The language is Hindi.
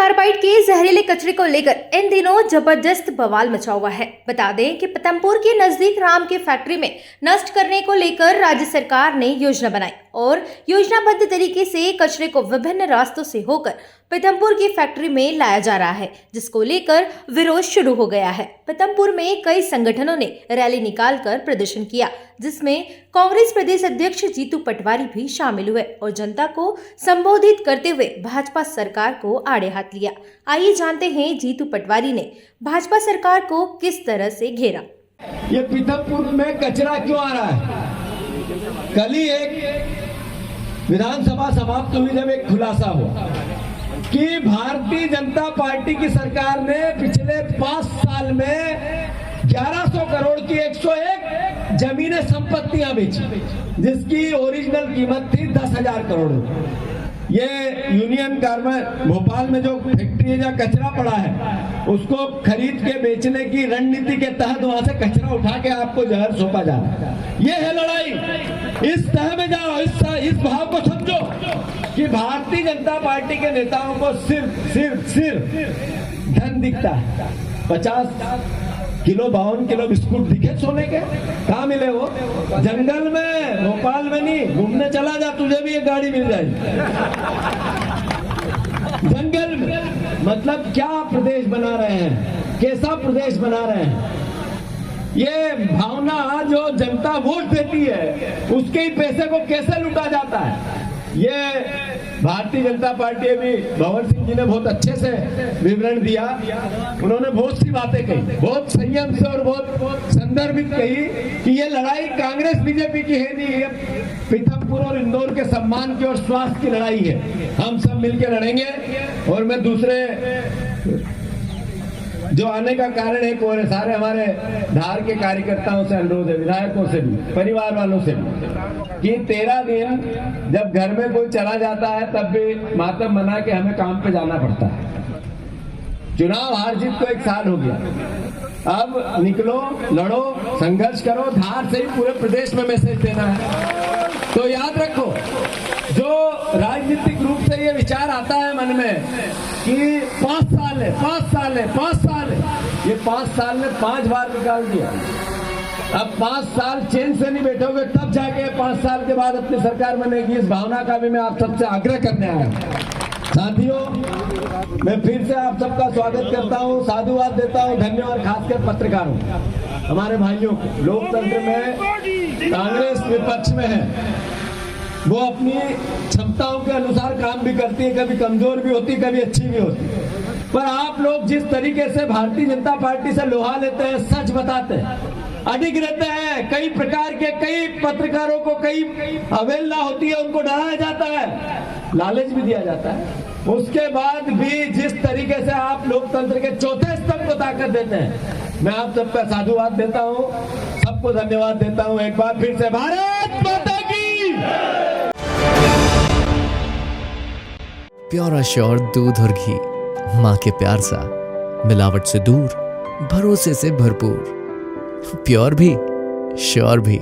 कार्बाइड के जहरीले कचरे को लेकर इन दिनों जबरदस्त बवाल मचा हुआ है। बता दें कि पीथमपुर के नजदीक राम की फैक्ट्री में नष्ट करने को लेकर राज्य सरकार ने योजना बनाई और योजनाबद्ध तरीके से कचरे को विभिन्न रास्तों से होकर पीथमपुर की फैक्ट्री में लाया जा रहा है, जिसको लेकर विरोध शुरू हो गया है। पीथमपुर में कई संगठनों ने रैली निकालकर प्रदर्शन किया, जिसमें कांग्रेस प्रदेश अध्यक्ष जीतू पटवारी भी शामिल हुए और जनता को संबोधित करते हुए भाजपा सरकार को आड़े हाथ लिया। आइए जानते हैं जीतू पटवारी ने भाजपा सरकार को किस तरह से घेरा। ये पीथमपुर में कचरा क्यों आ रहा है? कल ही एक विधानसभा समाप्त हुई जब एक खुलासा हुआ कि भारतीय जनता पार्टी की सरकार ने पिछले 5 साल में 1100 करोड़ की 101 जमीनें संपत्तियां बेची, जिसकी ओरिजिनल कीमत थी 10,000 करोड़। ये यूनियन कार्बाइड भोपाल में जो फैक्ट्री है, जहाँ कचरा पड़ा है, उसको खरीद के बेचने की रणनीति के तहत वहां से कचरा उठा के आपको जहर सौंपा जा रहा है। ये है लड़ाई। इस तह में जाओ, इस भाव को समझो कि भारतीय जनता पार्टी के नेताओं को सिर्फ धन दिखता है। 50 किलो 52 किलो बिस्कुट दिखे सोने के, कहाँ मिले वो? जंगल में, भोपाल में नहीं। घूमने चला जा, तुझे भी एक गाड़ी मिल जाएगी। जंगल में मतलब क्या प्रदेश बना रहे हैं, कैसा प्रदेश बना रहे हैं? ये भावना जो जनता वोट देती है, उसके ही पैसे को कैसे लूटा जाता है, ये भारतीय जनता पार्टी भी भवन सिंह जी ने बहुत अच्छे से विवरण दिया। उन्होंने बहुत सी बातें कही, बहुत संयम से और बहुत संदर्भित कही कि ये लड़ाई कांग्रेस बीजेपी की है नहीं, ये पीथमपुर और इंदौर के सम्मान की और स्वास्थ्य की लड़ाई है। हम सब मिलकर लड़ेंगे। और मैं दूसरे जो आने का कारण है वो सारे हमारे धार के कार्यकर्ताओं से अनुरोध है, विधायकों से भी, परिवार वालों से भी, कि 13 दिन जब घर में कोई चला जाता है तब भी मातम मना के हमें काम पे जाना पड़ता है। चुनाव हार जीत को 1 साल हो गया। अब निकलो, लड़ो, संघर्ष करो। धार से ही पूरे प्रदेश में मैसेज देना है। तो याद रखो, जो राजनीतिक रूप से ये विचार आता है मन में कि 5 साल है, 5 साल है, 5 साल है, ये 5 साल में 5 बार निकाल दिया। अब 5 साल चैन से नहीं बैठोगे तब जाके 5 साल के बाद अपनी सरकार बनेगी। इस भावना का भी मैं आप सबसे आग्रह करने आया हूँ। साथियों, मैं फिर से आप सबका स्वागत करता हूँ, साधुवाद देता हूँ, धन्यवाद खासकर पत्रकारों, हमारे भाइयों को। लोकतंत्र में कांग्रेस विपक्ष में है, वो अपनी क्षमताओं के अनुसार काम भी करती है, कभी कमजोर भी होती, कभी अच्छी भी होती। पर आप लोग जिस तरीके से भारतीय जनता पार्टी से लोहा लेते हैं, सच बताते हैं, अडिग रहते हैं, कई प्रकार के कई पत्रकारों को कई अवहेलना होती है, उनको डराया जाता है, लालच भी दिया जाता है, उसके बाद भी जिस तरीके से आप लोकतंत्र के चौथे स्तंभ को ताकत देते हैं, मैं आप सबका साधुवाद देता हूँ, सबको धन्यवाद देता हूँ। एक बार फिर से भारत माता की। प्योर श्योर दूध और घी, माँ के प्यार सा, मिलावट से दूर, भरोसे से भरपूर, प्योर भी श्योर भी।